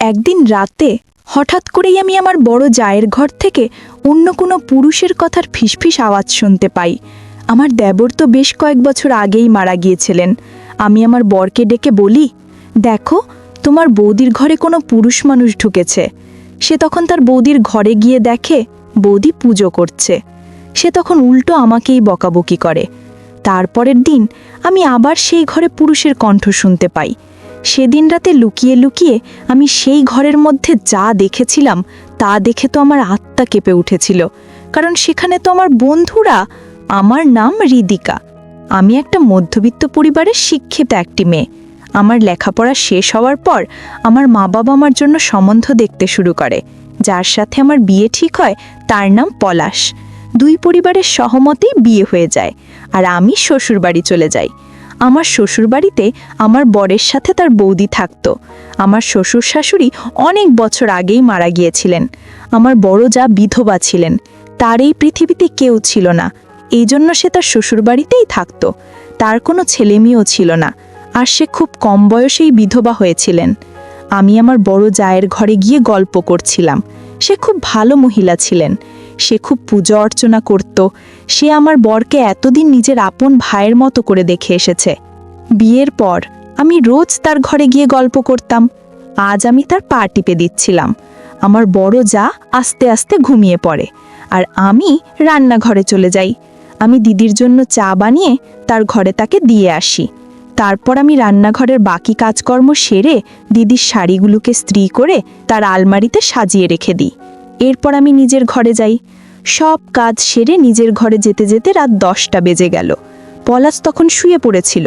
একদিন রাতে হঠাৎ করেই আমি আমার বড় জায়ের ঘর থেকে অন্য কোনো পুরুষের কথার ফিসফিস আওয়াজ শুনতে পাই। আমার দেবর তো বেশ কয়েক বছর আগেই মারা গিয়েছিলেন। আমি আমার বরকে ডেকে বলি, দেখো, তোমার বৌদির ঘরে কোনো পুরুষ মানুষ ঢুকেছে। সে তখন তার বৌদির ঘরে গিয়ে দেখে বৌদি পুজো করছে। সে তখন উল্টো আমাকেই বকাবকি করে। তারপরের দিন আমি আবার সেই ঘরে পুরুষের কণ্ঠ শুনতে পাই। সেদিন রাতে লুকিয়ে লুকিয়ে আমি সেই ঘরের মধ্যে যা দেখেছিলাম তা দেখে তো আমার আত্মা কেঁপে উঠেছিল। কারণ সেখানে তো আমার বন্ধুরা। আমার নাম হৃদিকা। আমি একটা মধ্যবিত্ত পরিবারের শিক্ষিত একটি মেয়ে। আমার লেখাপড়া শেষ হওয়ার পর আমার মা বাবা আমার জন্য সম্বন্ধ দেখতে শুরু করে। যার সাথে আমার বিয়ে ঠিক হয় তার নাম পলাশ। দুই পরিবারের সহমতেই বিয়ে হয়ে যায় আর আমি শ্বশুরবাড়ি চলে যাই। আমার শ্বশুরবাড়িতে আমার বরের সাথে তার বৌদি থাকতো। আমার শ্বশুর শাশুড়ি অনেক বছর আগেই মারা গিয়েছিলেন। আমার বড় যা বিধবা ছিলেন, তার এই পৃথিবীতে কেউ ছিল না। এই জন্য সে তার শ্বশুরবাড়িতেই থাকতো। তার কোনো ছেলেমেয়েও ছিল না, আর সে খুব কম বয়সেই বিধবা হয়েছিলেন। আমি আমার বড় জায়ের ঘরে গিয়ে গল্প করছিলাম। সে খুব ভালো মহিলা ছিলেন। সে খুব পূজা অর্চনা করত। সে আমার বরকে এতদিন নিজের আপন ভাইয়ের মতো করে দেখে এসেছে। বিয়ের পর আমি রোজ তার ঘরে গিয়ে গল্প করতাম। আজ আমি তার পা টিপে দিচ্ছিলাম। আমার বড় যা আস্তে আস্তে ঘুমিয়ে পড়ে, আর আমি রান্নাঘরে চলে যাই। আমি দিদির জন্য চা বানিয়ে তার ঘরে তাকে দিয়ে আসি। তারপর আমি রান্নাঘরের বাকি কাজকর্ম সেরে দিদির শাড়িগুলোকে ইস্ত্রি করে তার আলমারিতে সাজিয়ে রেখে দিই। এরপর আমি নিজের ঘরে যাই। সব কাজ সেরে নিজের ঘরে যেতে যেতে রাত 10টা বেজে গেল। পলাশ তখন শুয়ে পড়েছিল।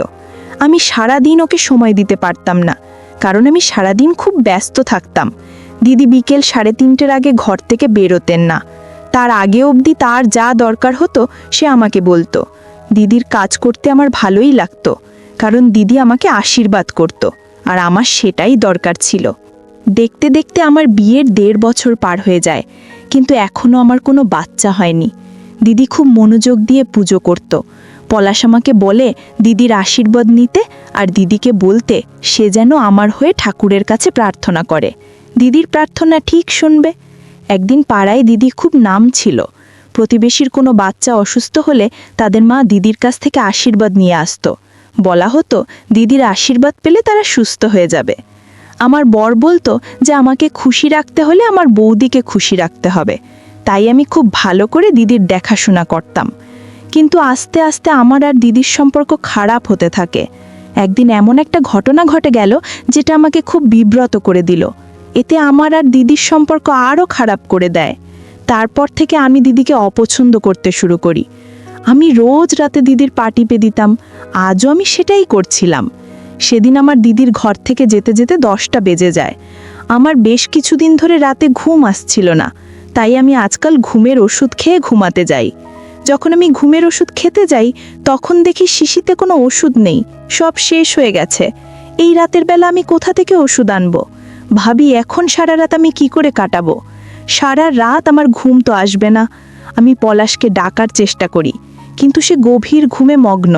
আমি সারাদিন ওকে সময় দিতে পারতাম না, কারণ আমি সারাদিন খুব ব্যস্ত থাকতাম। দিদি বিকেল 3:30-র আগে ঘর থেকে বেরোতেন না। তার আগে অবধি তার যা দরকার হতো সে আমাকে বলতো। দিদির কাজ করতে আমার ভালোই লাগতো, কারণ দিদি আমাকে আশীর্বাদ করত, আর আমার সেটাই দরকার ছিল। দেখতে দেখতে আমার বিয়ের 1.5 বছর পার হয়ে যায়, কিন্তু এখনও আমার কোনো বাচ্চা হয়নি। দিদি খুব মনোযোগ দিয়ে পুজো করত। পলাশ আমাকে বলে দিদির আশীর্বাদ নিতে আর দিদিকে বলতে সে যেন আমার হয়ে ঠাকুরের কাছে প্রার্থনা করে। দিদির প্রার্থনা ঠিক শুনবে। একদিন পাড়ায় দিদি খুব নাম ছিল। প্রতিবেশীর কোনো বাচ্চা অসুস্থ হলে তাদের মা দিদির কাছ থেকে আশীর্বাদ নিয়ে আসতো। বলা হতো দিদির আশীর্বাদ পেলে তারা সুস্থ হয়ে যাবে। আমার বর বলতো যে আমাকে খুশি রাখতে হলে আমার বৌদিকে খুশি রাখতে হবে। তাই আমি খুব ভালো করে দিদির দেখাশোনা করতাম। কিন্তু আস্তে আস্তে আমার আর দিদির সম্পর্ক খারাপ হতে থাকে। একদিন এমন একটা ঘটনা ঘটে গেল যেটা আমাকে খুব বিব্রত করে দিল। এতে আমার আর দিদির সম্পর্ক আরও খারাপ করে দেয়। তারপর থেকে আমি দিদিকে অপছন্দ করতে শুরু করি। আমি রোজ রাতে দিদির পা টিপে দিতাম। আজও আমি সেটাই করছিলাম। সেদিন আমার দিদির ঘর থেকে যেতে যেতে 10টা বেজে যায়। আমার বেশ কিছুদিন ধরে রাতে ঘুম আসছিল না, তাই আমি আজকাল ঘুমের ওষুধ খেয়ে ঘুমাতে যাই। যখন আমি ঘুমের ওষুধ খেতে যাই তখন দেখি শিশিতে কোনো ওষুধ নেই, সব শেষ হয়ে গেছে। এই রাতের বেলা আমি কোথা থেকে ওষুধ আনবো? ভাবি এখন সারা রাত আমি কি করে কাটাবো? সারা রাত আমার ঘুম তো আসবে না। আমি পলাশকে ডাকার চেষ্টা করি, কিন্তু সে গভীর ঘুমে মগ্ন।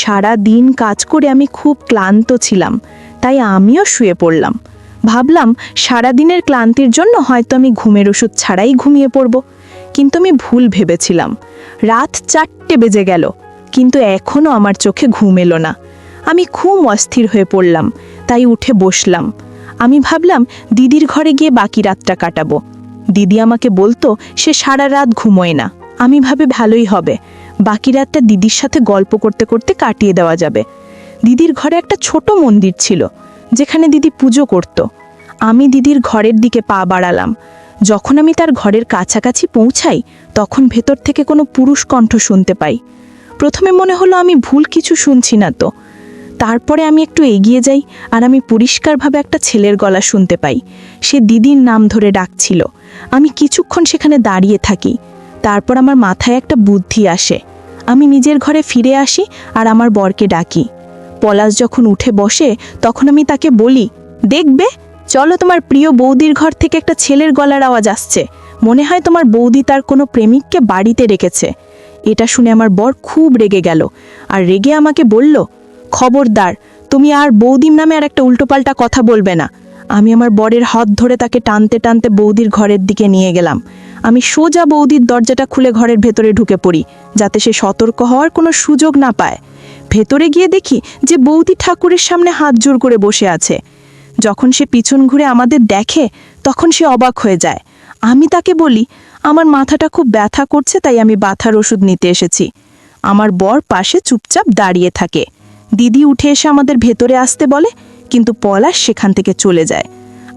সারা দিন কাজ করে আমি খুব ক্লান্ত ছিলাম, তাই আমিও শুয়ে পড়লাম। ভাবলাম সারা দিনের ক্লান্তির জন্য হয়তো আমি ঘুমের ওষুধ ছাড়াই ঘুমিয়ে পড়ব। কিন্তু আমি ভুল ভেবেছিলাম। রাত 4টে বেজে গেল, কিন্তু এখনও আমার চোখে ঘুম এলো না। আমি খুব অস্থির হয়ে পড়লাম, তাই উঠে বসলাম। আমি ভাবলাম দিদির ঘরে গিয়ে বাকি রাতটা কাটাবো। দিদি আমাকে বলতো সে সারা রাত ঘুমোয় না। আমি ভাবে ভালোই হবে, বাকি রাতটা দিদির সাথে গল্প করতে করতে কাটিয়ে দেওয়া যাবে। দিদির ঘরে একটা ছোট মন্দির ছিল, যেখানে দিদি পুজো করত। আমি দিদির ঘরের দিকে পা বাড়ালাম। যখন আমি তার ঘরের কাছাকাছি পৌঁছাই তখন ভেতর থেকে কোনো পুরুষ কণ্ঠ শুনতে পাই। প্রথমে মনে হলো আমি ভুল কিছু শুনছি না তো। তারপরে আমি একটু এগিয়ে যাই আর আমি পরিষ্কারভাবে একটা ছেলের গলা শুনতে পাই। সে দিদির নাম ধরে ডাকছিল। আমি কিছুক্ষণ সেখানে দাঁড়িয়ে থাকি। তারপর আমার মাথায় একটা বুদ্ধি আসে। আমি নিজের ঘরে ফিরে আসি আর আমার বরকে ডাকি। পলাশ যখন উঠে বসে তখন আমি তাকে বলি, দেখবে, চলো, তোমার প্রিয় বৌদির ঘর থেকে একটা ছেলের গলার আওয়াজ আসছে। মনে হয় তোমার বৌদি তার কোনো প্রেমিককে বাড়িতে রেখেছে। এটা শুনে আমার বর খুব রেগে গেল আর রেগে আমাকে বলল, খবরদার, তুমি আর বৌদির নামে আর একটা উল্টোপাল্টা কথা বলবে না। আমি আমার বরের হাত ধরে তাকে টানতে টানতে বৌদির ঘরের দিকে নিয়ে গেলাম। আমি সোজা বৌদির দরজাটা খুলে ঘরের ভেতরে ঢুকে পড়ি, যাতে সে সতর্ক হওয়ার কোনো সুযোগ না পায়। ভেতরে গিয়ে দেখি যে বৌদি ঠাকুরের সামনে হাত জোর করে বসে আছে। যখন সে পিছন ঘুরে আমাদের দেখে তখন সে অবাক হয়ে যায়। আমি তাকে বলি, আমার মাথাটা খুব ব্যথা করছে, তাই আমি ব্যথার ওষুধ নিতে এসেছি। আমার বর পাশে চুপচাপ দাঁড়িয়ে থাকে। দিদি উঠে এসে আমাদের ভেতরে আসতে বলে, কিন্তু পলাশ সেখান থেকে চলে যায়।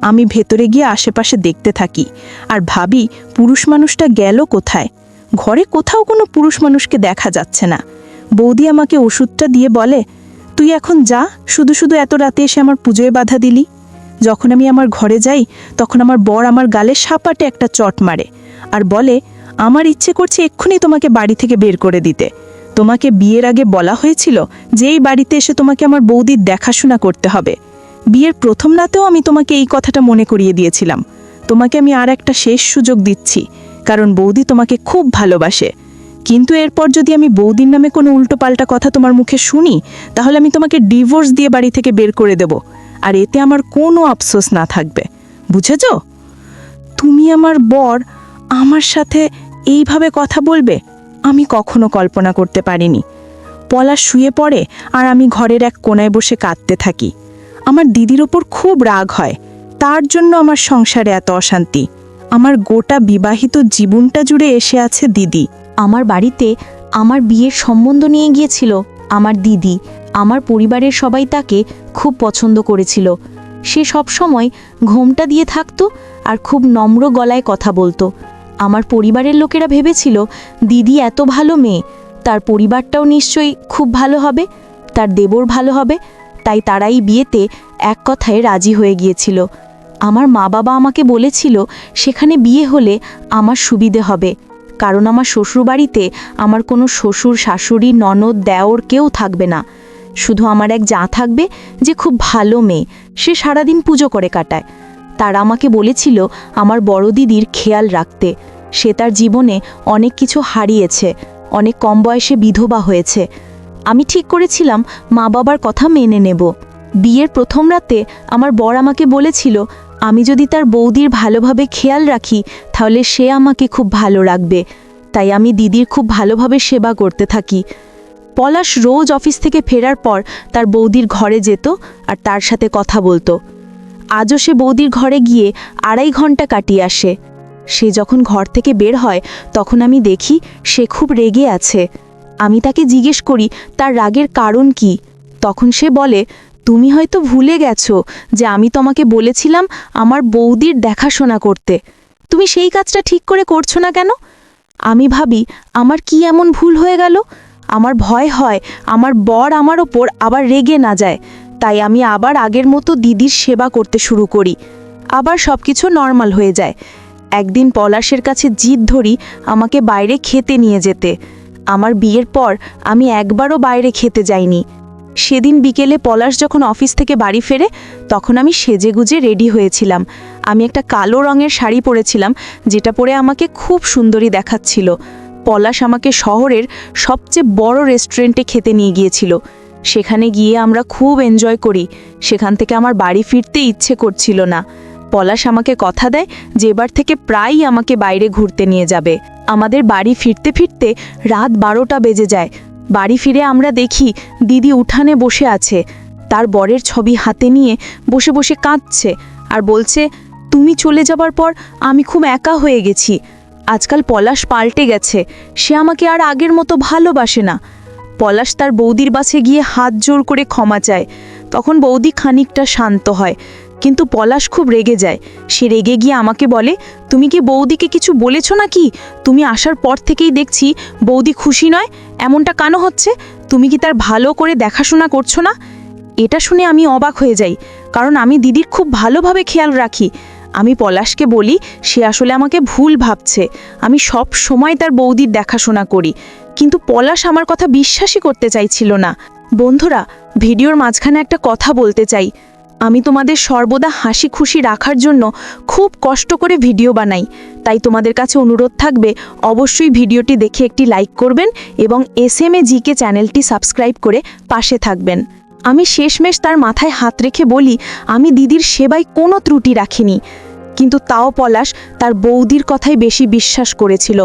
আমি ভেতরে গিয়ে আশেপাশে দেখতে থাকি আর ভাবি, পুরুষ মানুষটা গেল কোথায়? ঘরে কোথাও কোনো পুরুষ মানুষকে দেখা যাচ্ছে না। বৌদি আমাকে ওষুধটা দিয়ে বলে, তুই এখন যা, শুধু শুধু এত রাতে এসে আমার পুজোয় বাধা দিলি। যখন আমি আমার ঘরে যাই তখন আমার বর আমার গালে সাপাটে একটা চট মারে আর বলে, আমার ইচ্ছে করছে এক্ষুনি তোমাকে বাড়ি থেকে বের করে দিতে। তোমাকে বিয়ের আগে বলা হয়েছিল যে এই বাড়িতে এসে তোমাকে আমার বৌদির দেখাশোনা করতে হবে। বিয়ের প্রথম রাতেও আমি তোমাকে এই কথাটা মনে করিয়ে দিয়েছিলাম। তোমাকে আমি আর একটা শেষ সুযোগ দিচ্ছি, কারণ বৌদি তোমাকে খুব ভালোবাসে। কিন্তু এরপর যদি আমি বৌদির নামে কোনো উল্টোপাল্টা কথা তোমার মুখে শুনি, তাহলে আমি তোমাকে ডিভোর্স দিয়ে বাড়ি থেকে বের করে দেব, আর এতে আমার কোনো আফসোস না থাকবে। বুঝেছ? তুমি আমার বর আমার সাথে এইভাবে কথা বলবে আমি কখনো কল্পনা করতে পারিনি। পলাশ শুয়ে পড়ে আর আমি ঘরের এক কোণায় বসে কাঁদতে থাকি। আমার দিদির ওপর খুব রাগ হয়, তার জন্য আমার সংসারে এত অশান্তি। আমার গোটা বিবাহিত জীবনটা জুড়ে এসে আছে দিদি। আমার বাড়িতে আমার বিয়ের সম্বন্ধ নিয়ে গিয়েছিল আমার দিদি। আমার পরিবারের সবাই তাকে খুব পছন্দ করেছিল। সে সব সময় ঘোমটা দিয়ে থাকতো আর খুব নম্র গলায় কথা বলতো। আমার পরিবারের লোকেরা ভেবেছিল দিদি এত ভালো মেয়ে, তার পরিবারটাও নিশ্চয়ই খুব ভালো হবে, তার দেবর ভালো হবে, তাই তারাই বিয়েতে এক কথায় রাজি হয়ে গিয়েছিল। আমার মা বাবা আমাকে বলেছিল সেখানে বিয়ে হলে আমার সুবিধে হবে, কারণ আমার শ্বশুরবাড়িতে আমার কোনো শ্বশুর শাশুড়ি ননদ দেওর কেউ থাকবে না। শুধু আমার এক যা থাকবে যে খুব ভালো মেয়ে, সে সারাদিন পুজো করে কাটায়। তারা আমাকে বলেছিল আমার বড় দিদির খেয়াল রাখতে। সে তার জীবনে অনেক কিছু হারিয়েছে, অনেক কম বয়সে বিধবা হয়েছে। আমি ঠিক করেছিলাম মা বাবার কথা মেনে নেব। বিয়ের প্রথম রাতে আমার বর আমাকে বলেছিল আমি যদি তার বৌদির ভালোভাবে খেয়াল রাখি তাহলে সে আমাকে খুব ভালো রাখবে। তাই আমি দিদির খুব ভালোভাবে সেবা করতে থাকি। পলাশ রোজ অফিস থেকে ফেরার পর তার বৌদির ঘরে যেত আর তার সাথে কথা বলতো। আজও সে বৌদির ঘরে গিয়ে 2.5 ঘন্টা কাটিয়ে আসে। সে যখন ঘর থেকে বের হয় তখন আমি দেখি সে খুব রেগে আছে। আমি তাকে জিজ্ঞেস করি তার রাগের কারণ কি। তখন সে বলে, তুমি হয়তো ভুলে গেছো যে আমি তোমাকে বলেছিলাম আমার বৌদির দেখাশোনা করতে। তুমি সেই কাজটা ঠিক করে করছো না কেন? আমি ভাবি আমার কি এমন ভুল হয়ে গেল। আমার ভয় হয় আমার বর আমার ওপর আবার রেগে না যায়। তাই আমি আবার আগের মতো দিদির সেবা করতে শুরু করি। আবার সব কিছু নর্মাল হয়ে যায়। একদিন পলাশের কাছে জিদ ধরি আমাকে বাইরে খেতে নিয়ে যেতে। আমার বিয়ের পর আমি একবারও বাইরে খেতে যাইনি। সেদিন বিকেলে পলাশ যখন অফিস থেকে বাড়ি ফেরে তখন আমি সেজেগুজে রেডি হয়েছিলাম। আমি একটা কালো রঙের শাড়ি পরেছিলাম, যেটা পরে আমাকে খুব সুন্দরী দেখাচ্ছিল। পলাশ আমাকে শহরের সবচেয়ে বড় রেস্টুরেন্টে খেতে নিয়ে গিয়েছিল। সেখানে গিয়ে আমরা খুব এনজয় করি। সেখান থেকে আমার বাড়ি ফিরতে ইচ্ছে করছিল না। পলাশ আমাকে কথা দেয় যে এবার থেকে প্রায়ই আমাকে বাইরে ঘুরতে নিয়ে যাবে। আমাদের বাড়ি ফিরতে ফিরতে রাত 12টা বেজে যায়। বাড়ি ফিরে আমরা দেখি দিদি উঠানে বসে আছে, তার বরের ছবি হাতে নিয়ে বসে বসে কাঁদছে আর বলছে, তুমি চলে যাবার পর আমি খুব একা হয়ে গেছি। আজকাল পলাশ পাল্টে গেছে, সে আমাকে আর আগের মতো ভালোবাসে না। পলাশ তার বৌদির বাসে গিয়ে হাত জোর করে ক্ষমা চায়। তখন বৌদি খানিকটা শান্ত হয়, কিন্তু পলাশ খুব রেগে যায়। সে রেগে গিয়ে আমাকে বলে, তুমি কি বৌদিকে কিছু বলেছো নাকি? তুমি আসার পর থেকেই দেখছি বৌদি খুশি নয়, এমনটা কেন হচ্ছে? তুমি কি তার ভালো করে দেখাশোনা করছো না? এটা শুনে আমি অবাক হয়ে যাই, কারণ আমি দিদির খুব ভালোভাবে খেয়াল রাখি। আমি পলাশকে বলি সে আসলে আমাকে ভুল ভাবছে, আমি সব সময় তার বৌদির দেখাশোনা করি। কিন্তু পলাশ আমার কথা বিশ্বাসই করতে চাইছিল না। বন্ধুরা, ভিডিওর মাঝখানে একটা কথা বলতে চাই। আমি তোমাদের সর্বদা হাসি খুশি রাখার জন্য খুব কষ্ট করে ভিডিও বানাই, তাই তোমাদের কাছে অনুরোধ থাকবে অবশ্যই ভিডিওটি দেখে একটি লাইক করবেন এবং SMAGK চ্যানেলটি সাবস্ক্রাইব করে পাশে থাকবেন। আমি শেষমেশ তার মাথায় হাত রেখে বলি আমি দিদির সেবায় কোনো ত্রুটি রাখিনি। কিন্তু তাও পলাশ তার বৌদির কথাই বেশি বিশ্বাস করেছিল।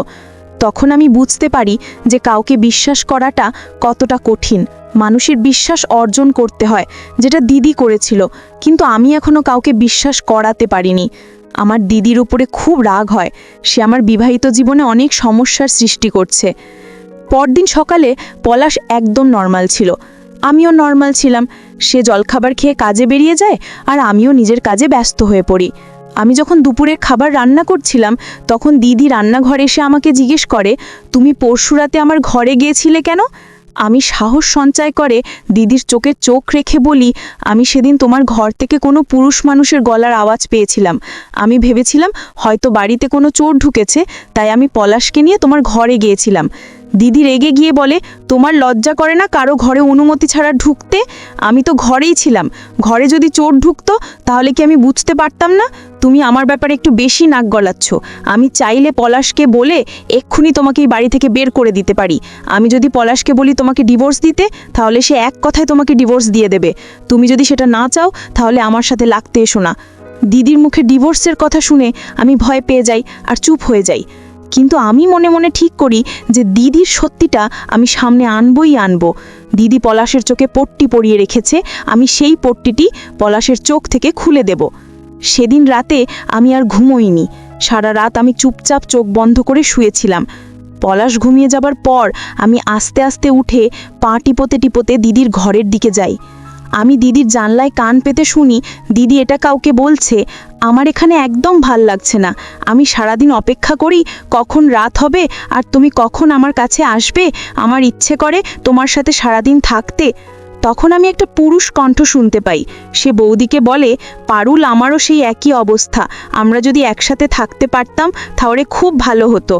তখন আমি বুঝতে পারি যে কাউকে বিশ্বাস করাটা কতটা কঠিন। মানুষের বিশ্বাস অর্জন করতে হয়, যেটা দিদি করেছিল, কিন্তু আমি এখনো কাউকে বিশ্বাস করাতে পারিনি। আমার দিদির উপরে খুব রাগ হয়। সে আমার বিবাহিত জীবনে অনেক সমস্যার সৃষ্টি করছে। পরদিন সকালে পলাশ একদম নর্মাল ছিল, আমিও নর্মাল ছিলাম। সে জলখাবার খেয়ে কাজে বেরিয়ে যায় আর আমিও নিজের কাজে ব্যস্ত হয়ে পড়ি। আমি যখন দুপুরের খাবার রান্না করছিলাম তখন দিদি রান্নাঘরে এসে আমাকে জিজ্ঞেস করে, তুমি পরশুরাতে আমার ঘরে গিয়েছিলে কেন? আমি সাহস সঞ্চয় করে দিদির চোখে চোখ রেখে বলি, আমি সেদিন তোমার ঘর থেকে কোনো পুরুষ মানুষের গলার আওয়াজ পেয়েছিলাম। আমি ভেবেছিলাম হয়তো বাড়িতে কোনো চোর ঢুকেছে, তাই আমি পলাশকে নিয়ে তোমার ঘরে গিয়েছিলাম। দিদি রেগে গিয়ে বলে, তোমার লজ্জা করে না কারো ঘরে অনুমতি ছাড়া ঢুকতে? আমি তো ঘরেই ছিলাম। ঘরে যদি চোর ঢুকতো তাহলে কি আমি বুঝতে পারতাম না? তুমি আমার ব্যাপারে একটু বেশি নাক গলাচ্ছ। আমি চাইলে পলাশকে বলে এক্ষুনি তোমাকে এই বাড়ি থেকে বের করে দিতে পারি। আমি যদি পলাশকে বলি তোমাকে ডিভোর্স দিতে, তাহলে সে এক কথায় তোমাকে ডিভোর্স দিয়ে দেবে। তুমি যদি সেটা না চাও তাহলে আমার সাথে লাগতে এসো না। দিদির মুখে ডিভোর্সের কথা শুনে আমি ভয় পেয়ে যাই আর চুপ হয়ে যাই। কিন্তু আমি মনে মনে ঠিক করি যে দিদির সত্যিটা আমি সামনে আনবই আনবো। দিদি পলাশের চোখে পট্টি পরিয়ে রেখেছে, আমি সেই পট্টিটি পলাশের চোখ থেকে খুলে দেব। সেদিন রাতে আমি আর ঘুমোইনি। সারা রাত আমি চুপচাপ চোখ বন্ধ করে শুয়েছিলাম। পলাশ ঘুমিয়ে যাবার পর আমি আস্তে আস্তে উঠে পা টিপোতে টিপোতে দিদির ঘরের দিকে যাই। আমি দিদির জানলায় কান পেতে শুনি দিদি এটা কাউকে বলছে, আমার এখানে একদম ভাল লাগছে না। আমি সারাদিন অপেক্ষা করি কখন রাত হবে আর তুমি কখন আমার কাছে আসবে। আমার ইচ্ছে করে তোমার সাথে সারাদিন থাকতে। তখন আমি একটা পুরুষ কণ্ঠ শুনতে পাই। সে বৌদিকে বলে, পারুল, আমারও সেই একই অবস্থা। আমরা যদি একসাথে থাকতে পারতাম তাহলে খুব ভালো হতো।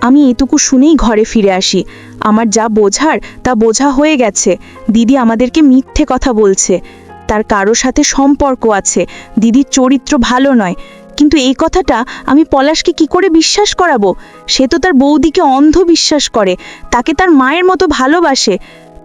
আমি এটুকু শুনেই ঘরে ফিরে আসি। আমার যা বোঝার তা বোঝা হয়ে গেছে। দিদি আমাদেরকে মিথ্যে কথা বলছে। তার কারো সাথে সম্পর্ক আছে। দিদির চরিত্র ভালো নয়। কিন্তু এই কথাটা আমি পলাশকে কি করে বিশ্বাস করাবো? সে তো তার বৌদিকে অন্ধ বিশ্বাস করে, তাকে তার মায়ের মতো ভালোবাসে।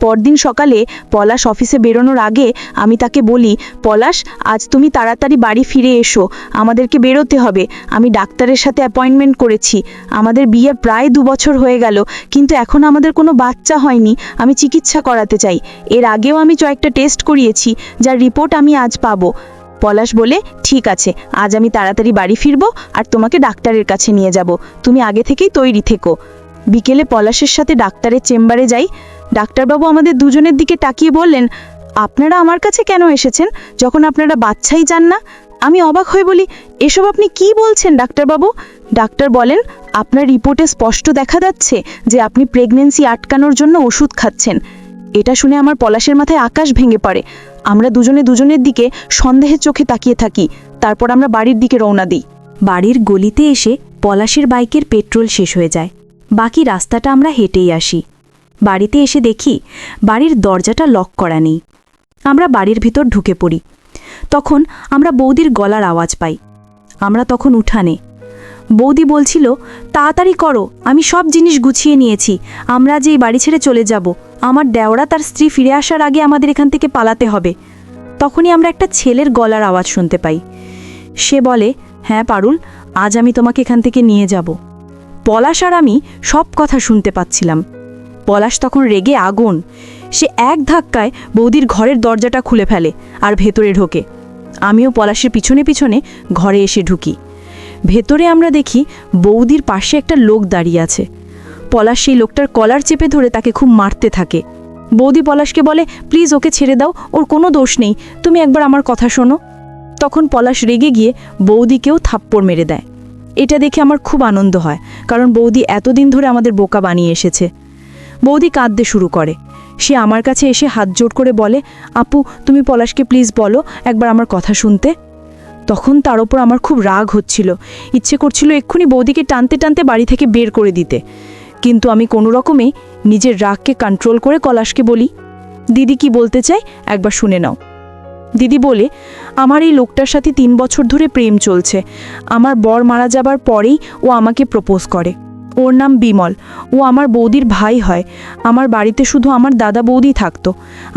পরদিন সকালে পলাশ অফিসে বেরোনোর আগে আমি তাকে বলি, পলাশ, আজ তুমি তাড়াতাড়ি বাড়ি ফিরে এসো, আমাদেরকে বেরোতে হবে। আমি ডাক্তারের সাথে অ্যাপয়েন্টমেন্ট করেছি। আমাদের বিয়ে প্রায় 2 বছর হয়ে গেল, কিন্তু এখন আমাদের কোনো বাচ্চা হয়নি। আমি চিকিৎসা করাতে চাই। এর আগেও আমি কয়েকটা টেস্ট করিয়েছি, যার রিপোর্ট আমি আজ পাবো। পলাশ বলে, ঠিক আছে, আজ আমি তাড়াতাড়ি বাড়ি ফিরবো আর তোমাকে ডাক্তারের কাছে নিয়ে যাব। তুমি আগে থেকেই তৈরি থেকো। বিকেলে পলাশের সাথে ডাক্তারের চেম্বারে যাই। ডাক্তারবাবু আমাদের দুজনের দিকে তাকিয়ে বললেন, আপনারা আমার কাছে কেন এসেছেন যখন আপনারা বাচ্চাই চান না? আমি অবাক হয়ে বলি, এসব আপনি কি বলছেন ডাক্তারবাবু? ডাক্তার বলেন, আপনার রিপোর্টে স্পষ্ট দেখা যাচ্ছে যে আপনি প্রেগন্যান্সি আটকানোর জন্য ওষুধ খাচ্ছেন। এটা শুনে আমার পলাশের মাথায় আকাশ ভেঙে পড়ে। আমরা দুজনে দুজনের দিকে সন্দেহের চোখে তাকিয়ে থাকি। তারপর আমরা বাড়ির দিকে রওনা দিই। বাড়ির গলিতে এসে পলাশের বাইকের পেট্রোল শেষ হয়ে যায়। বাকি রাস্তাটা আমরা হেঁটেই আসি। বাড়িতে এসে দেখি বাড়ির দরজাটা লক করা নেই। আমরা বাড়ির ভিতর ঢুকে পড়ি। তখন আমরা বৌদির গলার আওয়াজ পাই। আমরা তখন উঠানে। বৌদি বলছিল, তাড়াতাড়ি করো, আমি সব জিনিস গুছিয়ে নিয়েছি, আমরা যে এই বাড়ি ছেড়ে চলে যাব। আমার দেওরা তার স্ত্রী ফিরে আসার আগে আমাদের এখান থেকে পালাতে হবে। তখনই আমরা একটা ছেলের গলার আওয়াজ শুনতে পাই। সে বলে, হ্যাঁ পারুল, আজ আমি তোমাকে এখান থেকে নিয়ে যাব। পলাশ আর আমি সব কথা শুনতে পাচ্ছিলাম। পলাশ তখন রেগে আগুন। সে এক ধাক্কায় বৌদির ঘরের দরজাটা খুলে ফেলে আর ভেতরে ঢোকে। আমিও পলাশের পিছনে পিছনে ঘরে এসে ঢুকি। ভেতরে আমরা দেখি বৌদির পাশে একটা লোক দাঁড়িয়ে আছে। পলাশ সেই লোকটার কলার চেপে ধরে তাকে খুব মারতে থাকে। বৌদি পলাশকে বলে, প্লিজ ওকে ছেড়ে দাও, ওর কোনো দোষ নেই, তুমি একবার আমার কথা শোনো। তখন পলাশ রেগে গিয়ে বৌদিকেও থাপ্পড় মেরে দেয়। এটা দেখে আমার খুব আনন্দ হয়, কারণ বৌদি এতদিন ধরে আমাদের বোকা বানিয়ে এসেছে। বৌদি কাঁদতে শুরু করে। সে আমার কাছে এসে হাত জোড় করে বলে, আপু, তুমি পলাশকে প্লিজ বলো একবার আমার কথা শুনতে। তখন তার ওপর আমার খুব রাগ হচ্ছিল। ইচ্ছে করছিল এক্ষুনি বৌদিকে টানতে টানতে বাড়ি থেকে বের করে দিতে। কিন্তু আমি কোনো রকমে নিজের রাগকে কন্ট্রোল করে পলাশকে বলি, দিদি কি বলতে চাই একবার শুনে নাও। দিদি বলে, আমার এই লোকটার সাথে 3 বছর ধরে প্রেম চলছে। আমার বর মারা যাবার পরেই ও আমাকে প্রপোজ করে। ও ওর নাম বিমল। ও আমার বৌদির ভাই হয়। আমার বাড়িতে শুধু আমার দাদা বৌদি থাকতো।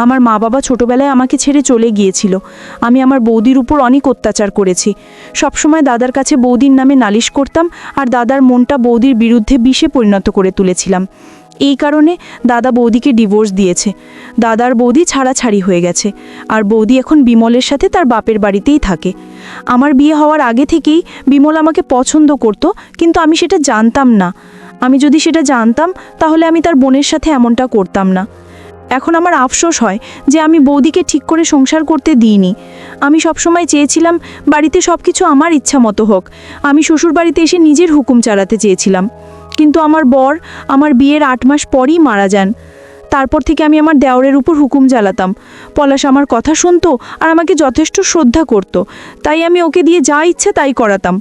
আমার মা বাবা ছোটবেলায় আমাকে ছেড়ে চলে গিয়েছিল। আমি আমার বৌদির উপর অনেক অত্যাচার করেছি। সবসময় দাদার কাছে বৌদির নামে নালিশ করতাম আর দাদার মনটা বৌদির বিরুদ্ধে বিষে পরিণত করে তুলেছিলাম। এই কারণে দাদা বৌদিকে ডিভোর্স দিয়েছে। দাদার বৌদি ছাড়াছাড়ি হয়ে গেছে আর বৌদি এখন বিমলের সাথে তার বাপের বাড়িতেই থাকে। আমার বিয়ে হওয়ার আগে থেকেই বিমল আমাকে পছন্দ করত, কিন্তু আমি সেটা জানতাম না। আমি যদি সেটা জানতাম তাহলে আমি তার বোনের সাথে এমনটা করতাম না। এখন আমার আফসোস হয় যে আমি বৌদিকে ঠিক করে সংসার করতে দিইনি। আমি সবসময় চেয়েছিলাম বাড়িতে সব কিছু আমার ইচ্ছা মতো হোক। আমি শ্বশুর বাড়িতে এসে নিজের হুকুম চালাতে চেয়েছিলাম, কিন্তু আমার বর আমার বিয়ের 8 মাস পরই মারা যান। তারপর থেকে আমি আমার দেওরের উপর হুকুম চালাতাম। পলাশ আমার কথা শুনতো আর আমাকে যথেষ্ট শ্রদ্ধা করত, তাই আমি ওকে দিয়ে যা ইচ্ছে তাই করাতাম।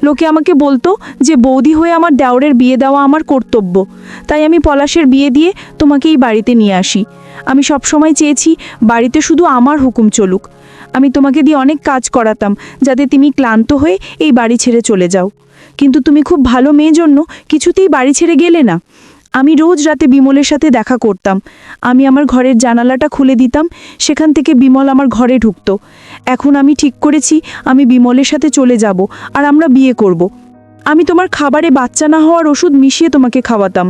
লোকে আমাকে বলতো যে বৌদি হয়ে আমার দেওরের বিয়ে দেওয়া আমার কর্তব্য, তাই আমি পলাশের বিয়ে দিয়ে তোমাকে এই বাড়িতে নিয়ে আসি। আমি সবসময় চেয়েছি বাড়িতে শুধু আমার হুকুম চলুক। আমি তোমাকে দিয়ে অনেক কাজ করাতাম যাতে তুমি ক্লান্ত হয়ে এই বাড়ি ছেড়ে চলে যাও, কিন্তু তুমি খুব ভালো মেয়ে জন্য কিছুতেই বাড়ি ছেড়ে গেলে না। আমি রোজ রাতে বিমলের সাথে দেখা করতাম। আমি আমার ঘরের জানালাটা খুলে দিতাম, সেখান থেকে বিমল আমার ঘরে ঢুকতো। এখন আমি ঠিক করেছি আমি বিমলের সাথে চলে যাব আর আমরা বিয়ে করব। আমি তোমার খাবারে বাচ্চা না হওয়ার ওষুধ মিশিয়ে তোমাকে খাওয়াতাম,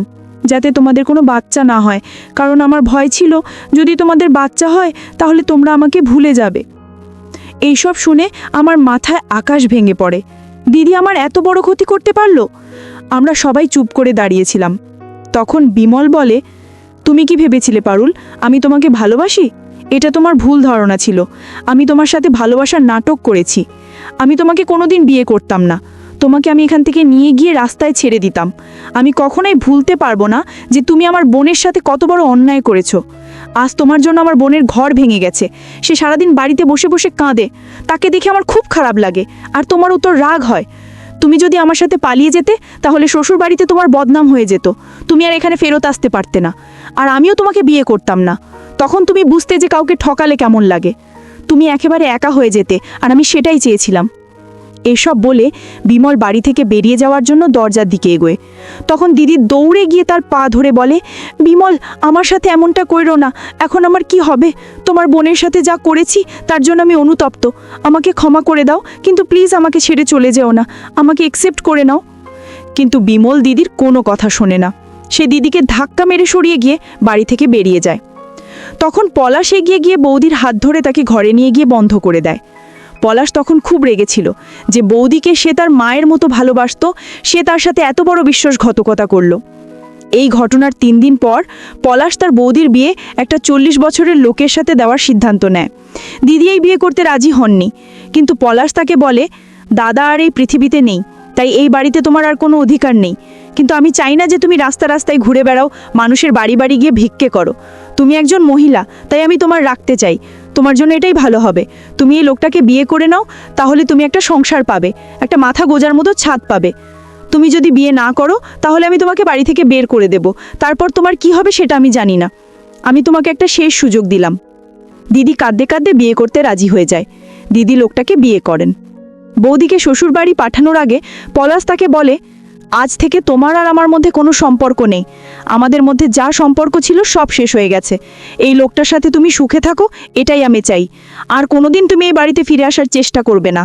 যাতে তোমাদের কোনো বাচ্চা না হয়, কারণ আমার ভয় ছিল যদি তোমাদের বাচ্চা হয় তাহলে তোমরা আমাকে ভুলে যাবে। এইসব শুনে আমার মাথায় আকাশ ভেঙে পড়ে। দিদি আমার এত বড় ক্ষতি করতে পারলো? আমরা সবাই চুপ করে দাঁড়িয়েছিলাম। তখন বিমল বলে, তুমি কি ভেবেছিলে পারুল আমি তোমাকে ভালোবাসি? এটা তোমার ভুল ধারণা ছিল। আমি তোমার সাথে ভালোবাসার নাটক করেছি। আমি তোমাকে কোনোদিন বিয়ে করতাম না। তোমাকে আমি এখান থেকে নিয়ে গিয়ে রাস্তায় ছেড়ে দিতাম। আমি কখনোই ভুলতে পারবো না যে তুমি আমার বোনের সাথে কত বড় অন্যায় করেছো। আজ তোমার জন্য আমার বোনের ঘর ভেঙে গেছে। সে সারাদিন বাড়িতে বসে বসে কাঁদে। তাকে দেখে আমার খুব খারাপ লাগে, আর তোমার উত্তর রাগ হয়। তুমি যদি আমার সাথে পালিয়ে যেতে তাহলে শ্বশুর বাড়িতে তোমার বদনাম হয়ে যেত। তুমি আর এখানে ফেরত আসতে পারতে না, আর আমিও তোমাকে বিয়ে করতাম না। তখন তুমি বুঝতে যে কাউকে ঠকালে কেমন লাগে। তুমি একেবারে একা হয়ে যেতে, আর আমি সেটাই চেয়েছিলাম। এসব বলে বিমল বাড়ি থেকে বেরিয়ে যাওয়ার জন্য দরজার দিকে এগোয়। তখন দিদি দৌড়ে গিয়ে তার পা ধরে বলে, বিমল আমার সাথে এমনটা কইরো না। এখন আমার কি হবে? তোমার বোনের সাথে যা করেছি তার জন্য আমি অনুতপ্ত। আমাকে ক্ষমা করে দাও, কিন্তু প্লিজ আমাকে ছেড়ে চলে যেও না। আমাকে অ্যাকসেপ্ট করে নাও। কিন্তু বিমল দিদির কোনো কথা শোনে না। সে দিদিকে ধাক্কা মেরে সরিয়ে গিয়ে বাড়ি থেকে বেরিয়ে যায়। তখন পলাশ এগিয়ে গিয়ে বৌদির হাত ধরে তাকে ঘরে নিয়ে গিয়ে বন্ধ করে দেয়। পলাশ তখন খুব রেগেছিল যে বৌদিকে সে তার মায়ের মতো ভালোবাসত, সে তার সাথে এত বড় বিশ্বাসঘাতকতা করলো। এই ঘটনার 3 দিন পর পলাশ তার বৌদির বিয়ে একটা 40 বছরের লোকের সাথে দেওয়ার সিদ্ধান্ত নেয়। দিদি এই বিয়ে করতে রাজি হননি, কিন্তু পলাশ তাকে বলে, দাদা আর এই পৃথিবীতে নেই, তাই এই বাড়িতে তোমার আর কোনো অধিকার নেই। কিন্তু আমি চাই না যে তুমি রাস্তা রাস্তায় ঘুরে বেড়াও, মানুষের বাড়ি বাড়ি গিয়ে ভিক্ষে করো। তুমি একজন মহিলা, তাই আমি তোমার রাখতে চাই। তোমার জন্য এটাই ভালো হবে। তুমি এই লোকটাকে বিয়ে করে নাও, তাহলে তুমি একটা সংসার পাবে, একটা মাথা গোজার মতো ছাদ পাবে। তুমি যদি বিয়ে না করো তাহলে আমি তোমাকে বাড়ি থেকে বের করে দেব। তারপর তোমার কি হবে সেটা আমি জানি না। আমি তোমাকে একটা শেষ সুযোগ দিলাম। দিদি কাঁদতে কাঁদতে বিয়ে করতে রাজি হয়ে যায়। দিদি লোকটাকে বিয়ে করেন। বৌদিকে শ্বশুর বাড়ি পাঠানোর আগে পলাশ তাকে বলে, আজ থেকে তোমার আর আমার মধ্যে কোনো সম্পর্ক নেই। আমাদের মধ্যে যা সম্পর্ক ছিল সব শেষ হয়ে গেছে। এই লোকটার সাথে তুমি সুখে থাকো, এটাই আমি চাই। আর কোনোদিন তুমি এই বাড়িতে ফিরে আসার চেষ্টা করবে না।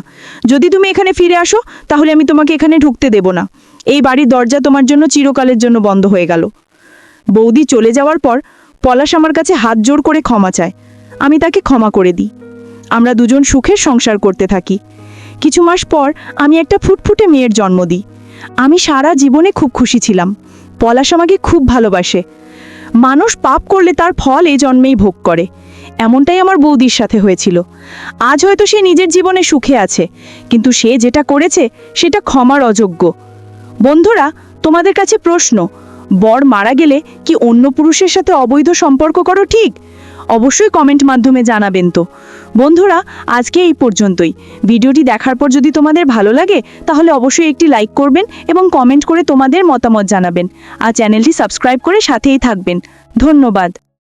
যদি তুমি এখানে ফিরে আসো তাহলে আমি তোমাকে এখানে ঢুকতে দেব না। এই বাড়ির দরজা তোমার জন্য চিরকালের জন্য বন্ধ হয়ে গেল। বৌদি চলে যাওয়ার পর পলাশ আমার কাছে হাত জোড় করে ক্ষমা চায়। আমি তাকে ক্ষমা করে দিই। আমরা দুজন সুখের সংসার করতে থাকি। কিছু মাস পর আমি একটা ফুটফুটে মেয়ের জন্ম দিই। আমি সারা জীবনে খুব খুশি ছিলাম। পলাশ আমাকে খুব ভালোবাসে। মানুষ পাপ করলে তার ফল এই জন্মেই ভোগ করে। এমনটাই আমার বৌদির সাথে হয়েছিল। আজ হয়তো সে নিজের জীবনে সুখে আছে, কিন্তু সে যেটা করেছে সেটা ক্ষমার অযোগ্য। বন্ধুরা, তোমাদের কাছে প্রশ্ন, বর মারা গেলে কি অন্য পুরুষের সাথে অবৈধ সম্পর্ক করো ঠিক? অবশ্যই কমেন্ট মাধ্যমে জানাবেন। তো বন্ধুরা, আজকে এই পর্যন্তই। ভিডিওটি দেখার পর যদি তোমাদের ভালো লাগে তাহলে অবশ্যই একটি লাইক করবেন এবং কমেন্ট করে তোমাদের মতামত জানাবেন। আর চ্যানেলটি সাবস্ক্রাইব করে সাথেই থাকবেন। ধন্যবাদ।